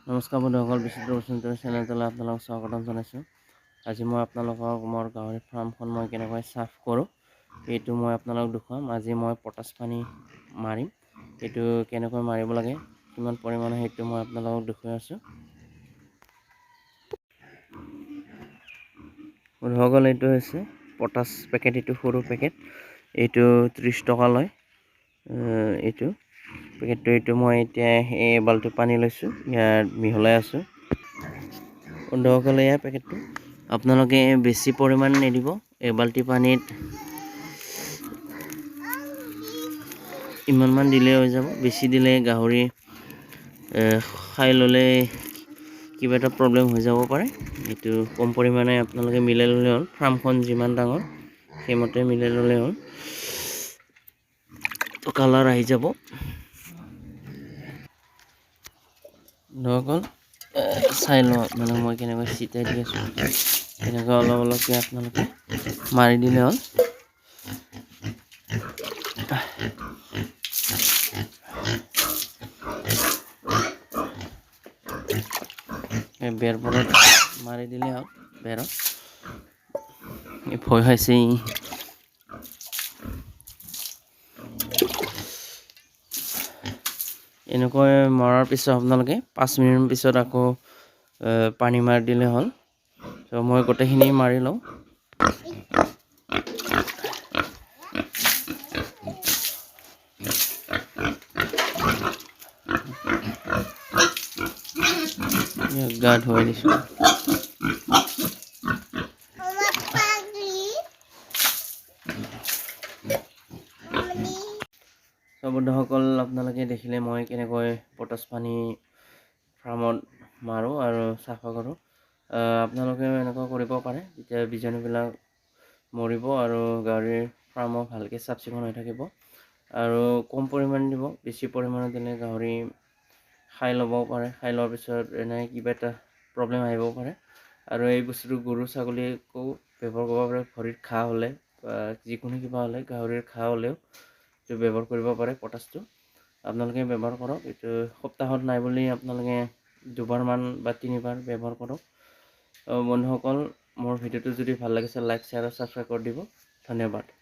নমস্কাৰ বন্ধুসকল, বিচিত্ৰ চেনেলটোলৈ আপোনালোকক স্বাগতম জনাইছোঁ। আজি মই আপোনালোকক মোৰ গাহৰি ফাৰ্মখন মই কেনেকৈ চাফ কৰোঁ সেইটো মই আপোনালোকক দেখুৱাম। আজি মই পটাছ পানী মাৰিম, সেইটো কেনেকৈ মাৰিব লাগে, কিমান পৰিমাণৰ সেইটো মই আপোনালোকক দেখুৱাই আছোঁ। বন্ধুসকল, এইটো হৈছে পটাছ পেকেট, এইটো সৰু পেকেট, এইটো 30 টকা লয়। এইটো পেকেটটো এইটো মই এতিয়া এই বাল্টি পানী লৈছোঁ, ইয়াত মিহলাই আছোঁ। বন্ধুসকল, এয়া পেকেটটো আপোনালোকে বেছি পৰিমাণ নিদিব। এই বাল্টি পানীত ইমানমান দিলে হৈ যাব। বেছি দিলে গাহৰি খাই ল'লে কিবা এটা প্ৰব্লেম হৈ যাব পাৰে। এইটো কম পৰিমাণে আপোনালোকে মিলাই ল'লে হ'ল। ফাৰ্মখন যিমান ডাঙৰ সেইমতে মিলাই ল'লে হ'ল। তো কালাৰ আহি যাব। বন্ধুসকল, চাই লওঁ মানে মই কেনেকৈ চিটাই দি আছোঁ। এনেকৈ অলপ অলপকৈ আপোনালোকে মাৰি দিলে হ'ল। বেৰবোৰত মাৰি দিলে হ'ল। বেৰত ভয় খাইছে। এনেকৈ মৰাৰ পিছত আপোনালোকে 5 মিনিট পিছত আকৌ পানী মাৰি দিলে হ'ল। তো মই গোটেইখিনি মাৰি লওঁ। গা ধুৱাই দিছোঁ। বন্ধুসকল, আপোনালোকে দেখিলে মই কেনেকৈ পটাছ পানী ফাৰ্মত মাৰোঁ আৰু চাফা কৰোঁ। আপোনালোকেও এনেকুৱা কৰিব পাৰে, তেতিয়া বীজাণুবিলাক মৰিব আৰু গাহৰিৰ ফাৰ্মো ভালকৈ চাফ চিকুণ হৈ থাকিব। আৰু কম পৰিমাণে দিব, বেছি পৰিমাণে দিলে গাহৰি খাই ল'বও পাৰে। খাই লোৱাৰ পিছত এনে কিবা এটা প্ৰব্লেম আহিব পাৰে। আৰু এই বস্তুটো গৰু ছাগলীকো ব্যৱহাৰ কৰিব পাৰে। ভৰিত ঘাঁ হ'লে বা যিকোনো কিবা হ'লে, গাহৰিৰ ঘাঁ হ'লেও এইটো ব্যৱহাৰ কৰিব পাৰে। পটাছটো আপোনালোকে ব্যৱহাৰ কৰক। এইটো সপ্তাহত নাই বুলি আপোনালোকে 2বাৰমান বা 3বাৰ ব্যৱহাৰ কৰক। বন্ধুসকল, মোৰ ভিডিঅ'টো যদি ভাল লাগিছে লাইক, শ্বেয়াৰ আৰু ছাবস্ক্ৰাইব কৰি দিব। ধন্যবাদ।